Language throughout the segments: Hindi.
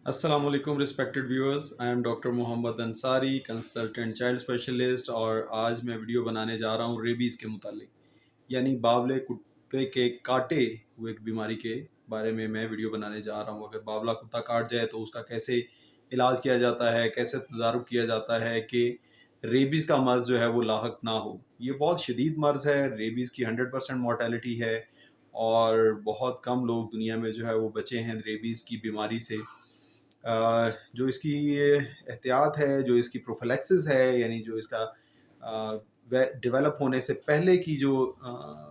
अस्सलाम वालेकुम respected viewers, I am doctor Mohammad Ansari, consultant child specialist. और आज मैं वीडियो बनाने जा रहा हूँ रेबीज़ के मुतालिक, यानी बावले कुत्ते के काटे हुए एक बीमारी के बारे में मैं वीडियो बनाने जा रहा हूँ। अगर बावला कुत्ता काट जाए तो उसका कैसे इलाज किया जाता है, कैसे तदारुक किया जाता है कि रेबीज़ का मर्ज़ जो है वो लाहक ना हो। ये बहुत शदीद मर्ज़ है, रेबीज़ की 100% मोर्टेलिटी है और बहुत कम लोग दुनिया में जो है वो बचे हैं रेबीज़ की बीमारी से। जो इसकी एहतियात है, जो इसकी प्रोफिलैक्सिस है, यानी जो इसका डेवलप होने से पहले की जो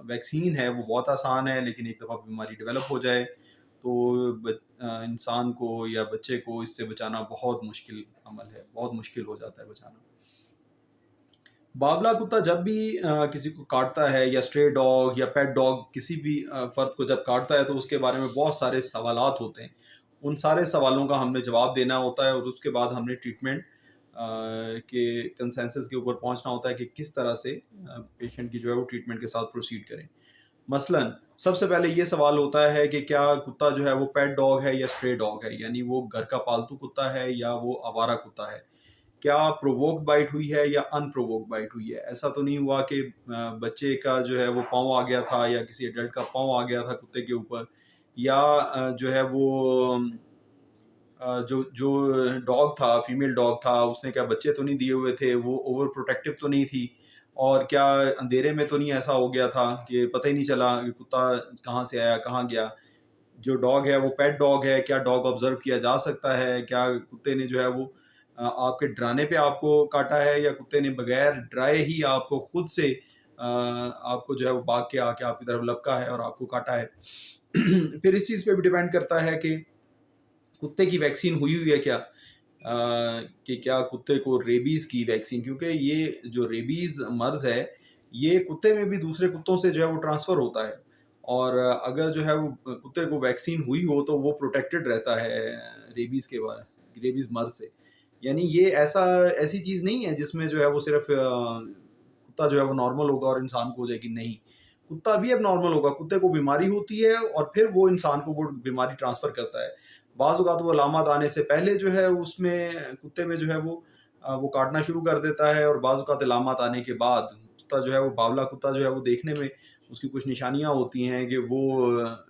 वैक्सीन है वो बहुत आसान है, लेकिन एक दफ़ा बीमारी डेवलप हो जाए तो इंसान को या बच्चे को इससे बचाना बहुत मुश्किल अमल है, बहुत मुश्किल हो जाता है बचाना। बावला कुत्ता जब भी किसी को काटता है, या स्ट्रे डॉग या पेट डॉग किसी भी फ़र्द को जब काटता है तो उसके बारे में बहुत सारे सवालात होते हैं। उन सारे सवालों का हमने जवाब देना होता है और उसके बाद हमने ट्रीटमेंट के कंसेंसस के ऊपर पहुंचना होता है कि किस तरह से पेशेंट की जो है वो ट्रीटमेंट के साथ प्रोसीड करें। मसलन सबसे पहले ये सवाल होता है कि क्या कुत्ता जो है वो पेट डॉग है या स्ट्रे डॉग है, यानी वो घर का पालतू कुत्ता है या वो आवारा कुत्ता है। क्या प्रोवोक्ड बाइट हुई है या अनप्रोवोक्ड बाइट हुई है। ऐसा तो नहीं हुआ कि बच्चे का जो है वो पाँव आ गया था या किसी एडल्ट का पाँव आ गया था कुत्ते के ऊपर, या जो है वो जो जो डॉग था, फीमेल डॉग था, उसने क्या बच्चे तो नहीं दिए हुए थे, वो ओवर प्रोटेक्टिव तो नहीं थी, और क्या अंधेरे में तो नहीं ऐसा हो गया था कि पता ही नहीं चला कि कुत्ता कहाँ से आया, कहाँ गया। जो डॉग है वो पेट डॉग है, क्या डॉग ऑब्जर्व किया जा सकता है, क्या कुत्ते ने जो है वो आपके डराने पे आपको काटा है, या कुत्ते ने बगैर डराए ही आपको खुद से आपको जो है वो भाग के आके आपकी तरफ लपका है और आपको काटा है। फिर इस चीज़ पे भी डिपेंड करता है कि कुत्ते की वैक्सीन हुई हुई है क्या, कि क्या कुत्ते को रेबीज़ की वैक्सीन, क्योंकि ये जो रेबीज़ मर्ज़ है, ये कुत्ते में भी दूसरे कुत्तों से जो है वो ट्रांसफ़र होता है। और अगर जो है वो कुत्ते को वैक्सीन हुई हो तो वो प्रोटेक्टेड रहता है रेबीज़ के बाद, रेबीज़ मर्ज़ से। यानी ये ऐसी चीज़ नहीं है जिसमें जो है वो सिर्फ़ कुत्ता जो है वो नॉर्मल होगा और इंसान को हो जाएगी, नहीं। कुत्ता भी अब नॉर्मल होगा, कुत्ते को बीमारी होती है और फिर वो इंसान को वो बीमारी ट्रांसफ़र करता है। बाज़ औक़ात वो अलामत आने से पहले जो है उसमें कुत्ते में जो है वो काटना शुरू कर देता है, और बाज़ औक़ात अलामत आने के बाद कुत्ता जो है वो बावला कुत्ता जो है वो देखने में उसकी कुछ निशानियाँ होती हैं कि वो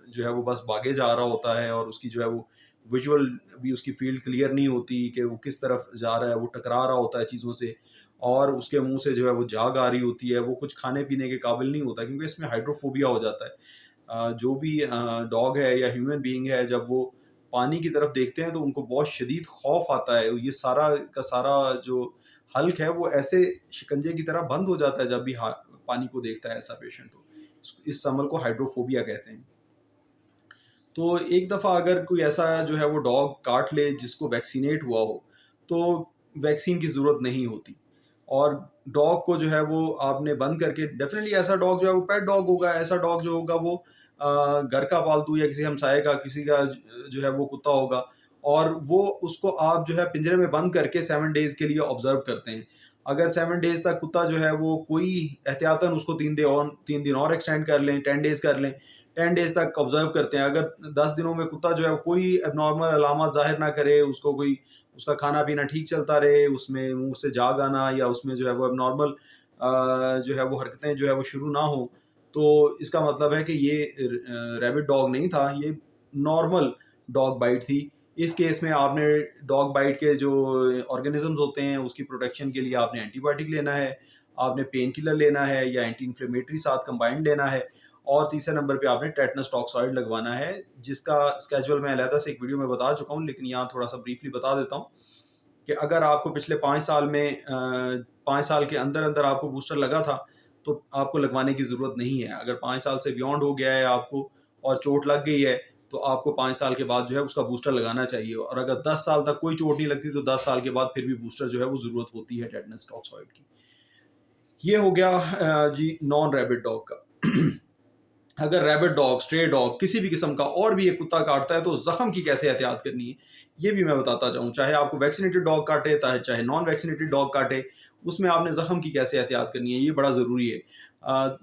जो है वो बस भागे जा रहा होता है, और उसकी जो है वो विज़ुअल भी उसकी फ़ील्ड क्लियर नहीं होती कि वो किस तरफ जा रहा है, वो टकरा रहा होता है चीज़ों से, और उसके मुँह से जो है वो झाग आ रही होती है, वो कुछ खाने-पीने के काबिल नहीं होता, क्योंकि इसमें हाइड्रोफोबिया हो जाता है। जो भी डॉग है या ह्यूमन बीइंग है, जब वो पानी की तरफ देखते हैं तो उनको बहुत शदीद खौफ आता है। ये सारा का सारा जो हल्क है वो ऐसे शिकंजे की तरह बंद हो जाता है जब भी पानी को देखता है ऐसा पेशेंट, तो इस अमल को हाइड्रोफोबिया कहते हैं। तो एक दफ़ा अगर कोई ऐसा जो है वो डॉग काट ले जिसको वैक्सीनेट हुआ हो, तो वैक्सीन की ज़रूरत नहीं होती, और डॉग को जो है वो आपने बंद करके, डेफ़िनिटली ऐसा डॉग जो है वो पेट डॉग होगा, ऐसा डॉग जो होगा वो घर का पालतू या किसी हमसाये का, किसी का जो है वो कुत्ता होगा, और वो उसको आप जो है पिंजरे में बंद करके 7 डेज़ के लिए ऑब्ज़र्व करते हैं। अगर 7 डेज़ तक कुत्ता जो है वो कोई एहतियातन उसको 3 दिन और एक्सटेंड कर लें, 10 डेज़ कर लें, 10 डेज़ तक ऑब्ज़र्व करते हैं। अगर 10 दिनों में कुत्ता जो है कोई एब्नॉर्मल अलामत ज़ाहिर ना करे, उसको कोई उसका खाना-पीना ठीक चलता रहे, उसमें मुँह से झाग आना या उसमें जो है वो एब्नॉर्मल जो है वो हरकतें जो है वो शुरू ना हो, तो इसका मतलब है कि ये रैबिट डॉग नहीं था, ये नॉर्मल डॉग बाइट थी। इस केस में आपने डॉग बाइट के जो ऑर्गेनिज़म्स होते हैं, उसकी प्रोटेक्शन के लिए आपने एंटीबायोटिक लेना है, आपने पेन किलर लेना है या एंटी इन्फ्लेमेटरी साथ कंबाइंड लेना है, और तीसरे नंबर पे आपने टेटनस टॉक्सॉइड लगवाना है, जिसका स्केड्यूल मैं अलहदा से एक वीडियो में बता चुका हूँ, लेकिन यहाँ थोड़ा-सा ब्रीफली बता देता हूँ कि अगर आपको पिछले 5 साल में 5 साल के अंदर-अंदर आपको बूस्टर लगा था, तो आपको लगवाने की ज़रूरत नहीं है। अगर 5 साल से बियॉन्ड हो गया है आपको और चोट लग गई है, तो आपको 5 साल के बाद जो है उसका बूस्टर लगाना चाहिए, और अगर 10 साल तक कोई चोट नहीं लगती, तो 10 साल के बाद फिर भी बूस्टर जो है वो ज़रूरत होती है टेटनस टॉक्सॉइड की। ये हो गया जी नॉन रैबिट डॉग का। अगर रैबिट डॉग, स्ट्रे डॉग, किसी भी किस्म का और भी एक कुत्ता काटता है तो ज़ख्म की कैसे एहतियात करनी है, ये भी मैं बताता जाऊँ। चाहे आपको वैक्सीनेटेड डॉग काटे, चाहे नॉन वैक्सीनेटेड डॉग काटे, उसमें आपने ज़ख्म की कैसे एहतियात करनी है, ये बड़ा ज़रूरी है।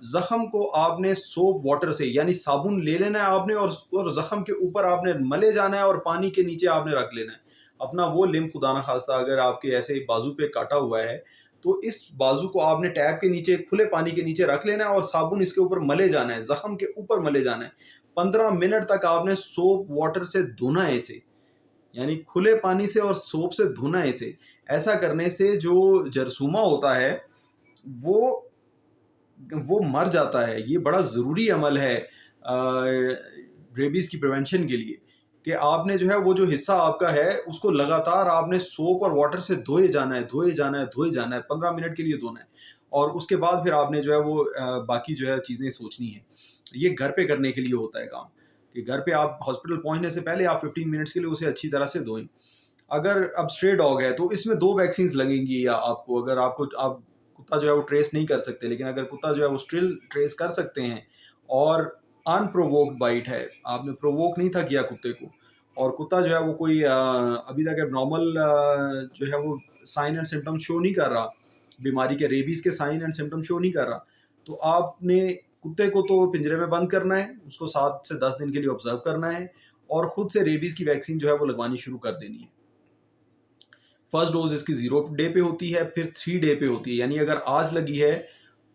ज़ख्म को आपने सोप वाटर से, यानी साबुन ले लेना है आपने, और ज़ख्म के ऊपर आपने मले जाना है और पानी के नीचे आपने रख लेना है। अपना वो लिम्फ खुदा ना खास्ता अगर आपके ऐसे बाजू पे काटा हुआ है, तो इस बाजू को आपने टैप के नीचे खुले पानी के नीचे रख लेना है और साबुन इसके ऊपर मले जाना है, जख्म के ऊपर मले जाना है। 15 मिनट तक आपने सोप वाटर से धोना है इसे, यानी खुले पानी से और सोप से धोना है इसे। ऐसा करने से जो जरसूमा होता है वो वो मर जाता है। ये बड़ा ज़रूरी अमल है रेबीज़ की प्रिवेंशन के लिए, कि आपने जो है वो जो हिस्सा आपका है उसको लगातार आपने सोप और वाटर से धोए जाना है, धोए जाना है, धोए जाना है, 15 मिनट के लिए धोना है। और उसके बाद फिर आपने जो है वो बाकी जो है चीज़ें सोचनी है। ये घर पे करने के लिए होता है काम, कि घर पे आप हॉस्पिटल पहुँचने से पहले आप 15 मिनट्स के लिए उसे अच्छी तरह से धोएँ। अगर अब स्ट्रे डॉग है तो इसमें 2 वैक्सीन्स लगेंगी, या आपको अगर आपको आप कुत्ता जो है वो ट्रेस नहीं कर सकते, लेकिन अगर कुत्ता जो है वो स्टिल ट्रेस कर सकते हैं और अनप्रोवोक्ड बाइट है, आपने प्रोवोक नहीं था किया कुत्ते को, और कुत्ता जो है वो कोई अभी तक एबनॉर्मल जो है वो साइन एंड सिम्टम शो नहीं कर रहा, बीमारी के रेबीज़ के साइन एंड सिम्टम शो नहीं कर रहा, तो आपने कुत्ते को तो पिंजरे में बंद करना है, उसको 7 से 10 दिन के लिए ऑब्जर्व करना है और खुद से रेबीज़ की वैक्सीन जो है वो लगवानी शुरू कर देनी है। फर्स्ट डोज इसकी 0 डे पे होती है, फिर 3 डे पे होती है, यानी अगर आज लगी है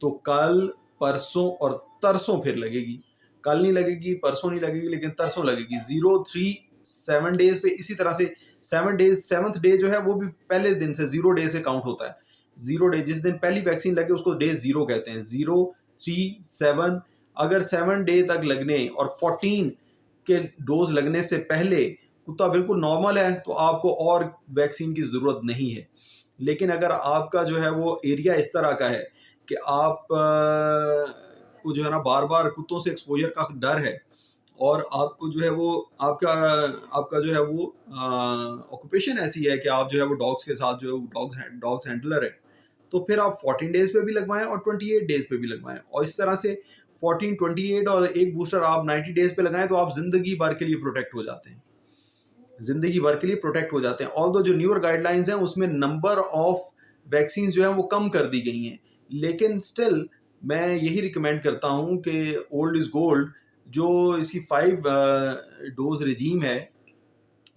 तो कल, परसों और तरसों फिर लगेगी। कल नहीं लगेगी, परसों नहीं लगेगी, लेकिन तरसों लगेगी। 0, 3, 7 डेज पे इसी तरह से 7 डेज, 7th डे जो है वो भी पहले दिन से 0 डे से काउंट होता है। 0 डे जिस दिन पहली वैक्सीन लगे उसको डे 0 कहते हैं। 0, 3, 7, अगर 7 डे तक लगने और 14 के डोज लगने से पहले कुत्ता बिल्कुल नॉर्मल है तो आपको और वैक्सीन की ज़रूरत नहीं है। लेकिन अगर आपका जो है वो एरिया इस तरह का है कि आप को जो है ना बार-बार कुत्तों से एक्सपोज़र का डर है, और आपको जो है वो आपका आपका जो है वो ऑक्यूपेशन ऐसी है कि आप जो है वो डॉग्स के साथ जो है डॉग्स हैंडलर है, तो फिर आप 14 डेज़ पे भी लगवाएँ और 28 डेज़ पे भी लगवाएँ, और इस तरह से 14, 28 और एक बूस्टर आप 90 डेज़ पे लगाएँ तो आप ज़िंदगी भर के लिए प्रोटेक्ट हो जाते हैं। ज़िंदगी भर के लिए प्रोटेक्ट हो जाते हैं। ऑल्दो जो न्यूअर गाइडलाइंस हैं उसमें नंबर ऑफ वैक्सीन्स जो हैं वो कम कर दी गई हैं। लेकिन स्टिल मैं यही रिकमेंड करता हूँ कि ओल्ड इज़ गोल्ड, जो इसकी 5 डोज़ रेजीम है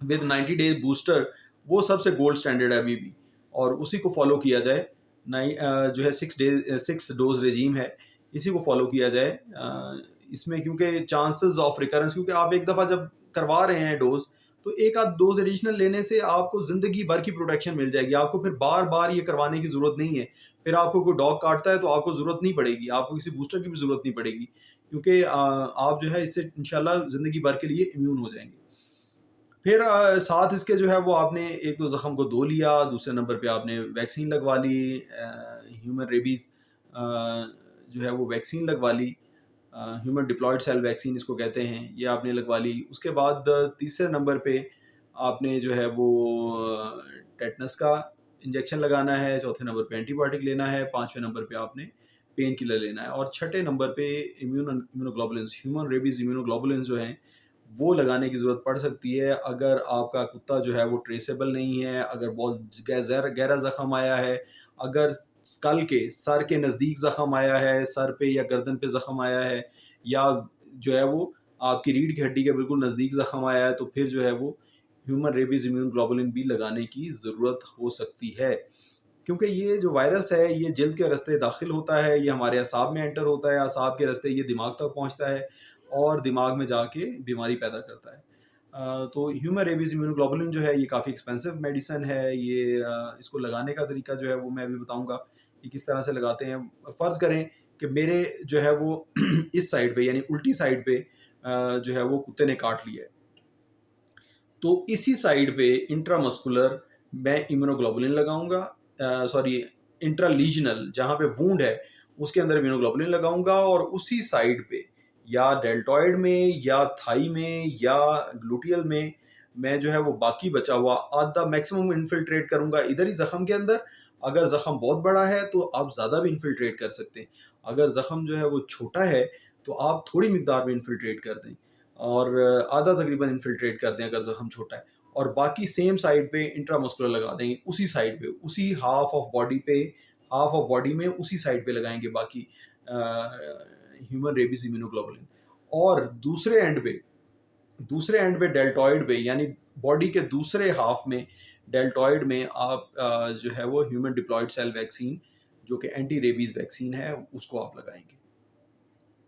विद 90 डेज बूस्टर, वो सबसे गोल्ड स्टैंडर्ड है अभी भी, और उसी को फॉलो किया जाए। जो है 6 डोज रेजीम है, इसी को फॉलो किया जाए। इसमें क्योंकि चांसेस ऑफ रिकरेंस, क्योंकि आप एक दफ़ा जब करवा रहे हैं डोज, तो एक आध डोज एडिशनल लेने से आपको ज़िंदगी भर की प्रोटेक्शन मिल जाएगी। आपको फिर बार बार ये करवाने की ज़रूरत नहीं है। फिर आपको कोई डॉग काटता है तो आपको ज़रूरत नहीं पड़ेगी, आपको किसी बूस्टर की भी ज़रूरत नहीं पड़ेगी, क्योंकि आप जो है इससे इंशाल्लाह ज़िंदगी भर के लिए इम्यून हो जाएंगे। फिर साथ इसके जो है वो आपने एक तो ज़ख्म को धो लिया, दूसरे नंबर पे आपने वैक्सीन लगवा ली, ह्यूमन रेबीज़ जो है वो वैक्सीन लगवा ली, ह्यूमन डिप्लॉयड सेल वैक्सीन इसको कहते हैं, ये आपने लगवा ली। उसके बाद तीसरे नंबर पे आपने जो है वो टेटनस का इंजेक्शन लगाना है, चौथे नंबर पे एंटीबायोटिक लेना है, पाँचवें नंबर पे आपने पेन किलर लेना है, और छठे नंबर पे इम्यूनोग्लोबुलिन्स, ह्यूमन रेबीज़ इम्यूनोग्लोबुलिन्स जो हैं वो लगाने की ज़रूरत पड़ सकती है अगर आपका कुत्ता जो है वो ट्रेसेबल नहीं है, अगर बहुत गहरा ज़ख़म आया है, अगर स्कल के सर के नज़दीक ज़ख़म आया है, सर पे या गर्दन पे ज़ख़म आया है, या जो है वो आपकी रीढ़ की हड्डी के बिल्कुल नज़दीक ज़ख़म आया है, तो फिर जो है वो ह्यूमन रेबीज़ इम्यून ग्लोबुलिन भी लगाने की ज़रूरत हो सकती है। क्योंकि ये जो वायरस है ये जल्द के रास्ते दाखिल होता है, ये हमारे असाब में एंटर होता है, असाब के रास्ते ये दिमाग तक पहुंचता है और दिमाग में जाके बीमारी पैदा करता है। तो ह्यूमन रेबीज़ इम्यूनोग्लोबुलिन जो है ये काफ़ी एक्सपेंसिव मेडिसिन है, ये इसको लगाने का तरीका जो है वो मैं अभी बताऊंगा कि किस तरह से लगाते हैं। फ़र्ज़ करें कि मेरे जो है वो इस साइड पे यानी उल्टी साइड पे जो है वो कुत्ते ने काट लिया है, तो इसी साइड पे इंट्रामस्कुलर मैं इम्यूनोग्लोबुलिन लगाऊंगा, सॉरी इंट्रालीजनल जहाँ पे वूंड है उसके अंदर इम्यूनोग्लोबुलिन लगाऊंगा, और उसी साइड पे या डेल्टॉइड में या थाई में या ग्लूटियल में मैं जो है वो बाकी बचा हुआ आधा मैक्सिमम इन्फिल्ट्रेट करूंगा इधर ही जख्म के अंदर। अगर जख्म बहुत बड़ा है तो आप ज़्यादा भी इन्फिल्ट्रेट कर सकते हैं, अगर जख्म जो है वो छोटा है तो आप थोड़ी मिकदार में इन्फिल्ट्रेट कर दें, और आधा तकरीबन इन्फिल्ट्रेट कर दें अगर ज़ख्म छोटा है, और बाकी सेम साइड पे इंट्रामस्कुलर लगा देंगे, उसी साइड पे, उसी हाफ ऑफ बॉडी पे, हाफ ऑफ बॉडी में उसी साइड पे लगाएंगे बाकी ह्यूमन रेबीज इम्यूनोग्लोबुलिन। और दूसरे एंड पे डेल्टॉइड पे यानी बॉडी के दूसरे हाफ में डेल्टॉइड में आप जो है वो ह्यूमन डिप्लॉयड सेल वैक्सीन जो कि एंटी रेबीज वैक्सीन है उसको आप लगाएंगे।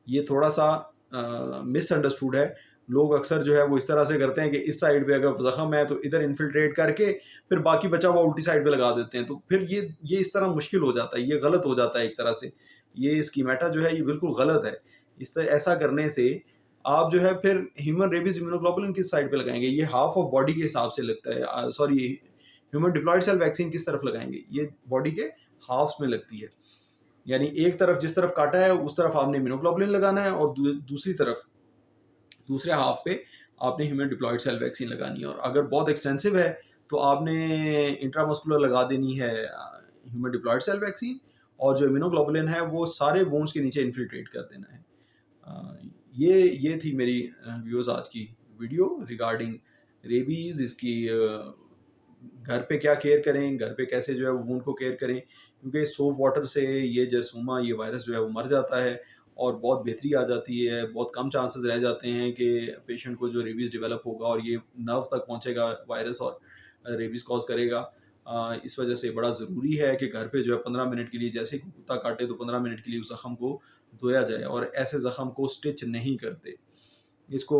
ये थोड़ा सा मिसअंडरस्टूड है। लोग अक्सर जो है वो इस तरह से करते हैं कि इस साइड पे अगर जख्म है तो इधर इन्फिल्ट्रेट करके फिर बाकी बचा हुआ उल्टी साइड पे लगा देते हैं, तो फिर ये इस तरह मुश्किल हो जाता है, ये गलत हो जाता है एक तरह से। ये स्कीमेटा जो है ये बिल्कुल गलत है। इससे ऐसा करने से आप जो है फिर ह्यूमन रेबीज इम्यूनोग्लोबुलिन किस साइड पे लगाएंगे, ये हाफ ऑफ बॉडी के हिसाब से लगता है। Sorry, human diploid cell vaccine किस तरफ लगाएंगे, ये बॉडी के हाफ्स में लगती है। यानी एक तरफ जिस तरफ काटा है उस तरफ आपने इम्यूनोग्लोबुलिन लगाना है और दूसरी तरफ दूसरे हाफ पे आपने ह्यूमन डिप्लॉयड सेल वैक्सीन लगानी है। और अगर बहुत एक्सटेंसिव है तो आपने इंट्रामस्कुलर लगा देनी है ह्यूमन डिप्लॉयड सेल वैक्सीन, और जो इम्यूनोग्लोबुलिन है वो सारे वोन्स के नीचे इन्फिल्ट्रेट कर देना है। ये थी मेरी व्यूअर्स आज की वीडियो रिगार्डिंग रेबीज। इसकी घर पे क्या केयर करें, घर पे कैसे जो है वो वुंड को केयर करें, क्योंकि सोप वाटर से ये जरसूमा, ये वायरस जो है वो मर जाता है और बहुत बेहतरी आ जाती है। बहुत कम चांसेस रह जाते हैं कि पेशेंट को जो रेबीज़ डेवलप होगा और ये नर्व तक पहुंचेगा वायरस और रेबीज़ कॉज करेगा। इस वजह से बड़ा ज़रूरी है कि घर पे जो है 15 मिनट के लिए, जैसे ही कुत्ता काटे तो 15 मिनट के लिए उस ज़ख़म को धोया जाए, और ऐसे ज़ख़म को स्टिच नहीं करते। इसको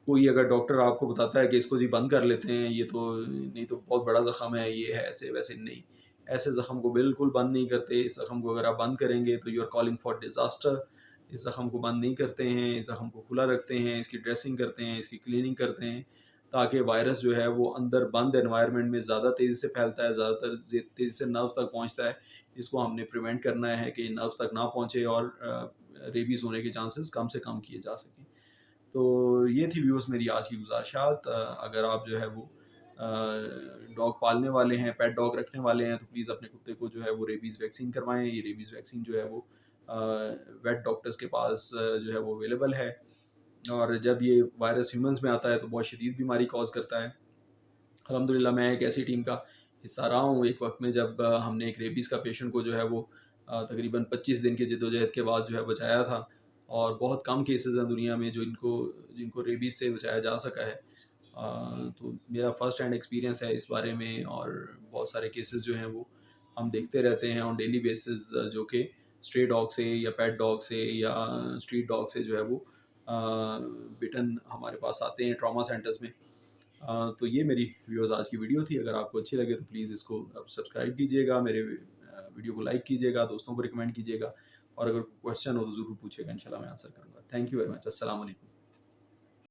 कोई अगर डॉक्टर आपको बताता है कि इसको जी बंद कर लेते हैं, ये तो नहीं तो बहुत बड़ा ज़ख़म है, ये है ऐसे वैसे, नहीं, ऐसे ज़ख़म को बिल्कुल बंद नहीं करते। इस ज़ख़म को अगर आप बंद करेंगे तो you are calling for disaster. इस ज़ख़म को बंद नहीं करते हैं, इस ज़ख़म को खुला रखते हैं, इसकी ड्रेसिंग करते हैं, इसकी क्लीनिंग करते हैं, ताकि वायरस जो है वो अंदर बंद एनवायरनमेंट में ज़्यादा तेज़ी से फैलता है, ज़्यादातर तेज़ी से नर्व्स तक पहुँचता है। इसको हमने प्रिवेंट करना है कि नर्व्स तक ना पहुँचे और रेबीज़ होने के चांसेस कम से कम किए जा सकें। तो ये थी व्यूअर्स मेरी आज की गुज़ारिशात। अगर आप जो है वो डॉग पालने वाले हैं, पेट डॉग रखने वाले हैं, तो प्लीज़ अपने कुत्ते को जो है वो रेबीज़ वैक्सीन करवाएँ। ये रेबीज़ वैक्सीन जो है वो वेट डॉक्टर्स के पास जो है वो अवेलेबल है, और जब ये वायरस ह्यूमन्स में आता है तो बहुत शदीद बीमारी कॉज़ करता है। अल्हम्दुलिल्लाह मैं एक ऐसी टीम का हिस्सा रहा हूँ एक वक्त में, जब हमने एक रेबीज़ का पेशेंट को जो है वो तकरीबन 25 दिन की जद्दोजहद के बाद जो है बचाया था। और बहुत कम केसेस हैं दुनिया में जो जिनको रेबीज़ से बचाया जा सका है। तो मेरा फ़र्स्ट हैंड एक्सपीरियंस है इस बारे में, और बहुत सारे केसेस जो हैं वो हम देखते रहते हैं ऑन डेली बेसिस, जो कि स्ट्रे डॉग से या पेट डॉग से या स्ट्रीट डॉग से जो है वो बिटन हमारे पास आते हैं ट्रॉमा सेंटर्स में। तो ये मेरी व्यूअर्स आज की वीडियो थी। अगर आपको अच्छी लगे तो प्लीज़ इसको आप सब्सक्राइब कीजिएगा, मेरे वीडियो को लाइक कीजिएगा, दोस्तों को रिकमेंड कीजिएगा, और अगर क्वेश्चन हो तो ज़रूर पूछिएगा, इंशाल्लाह मैं आंसर करूँगा। Thank you very much. अस्सलाम वालेकुम।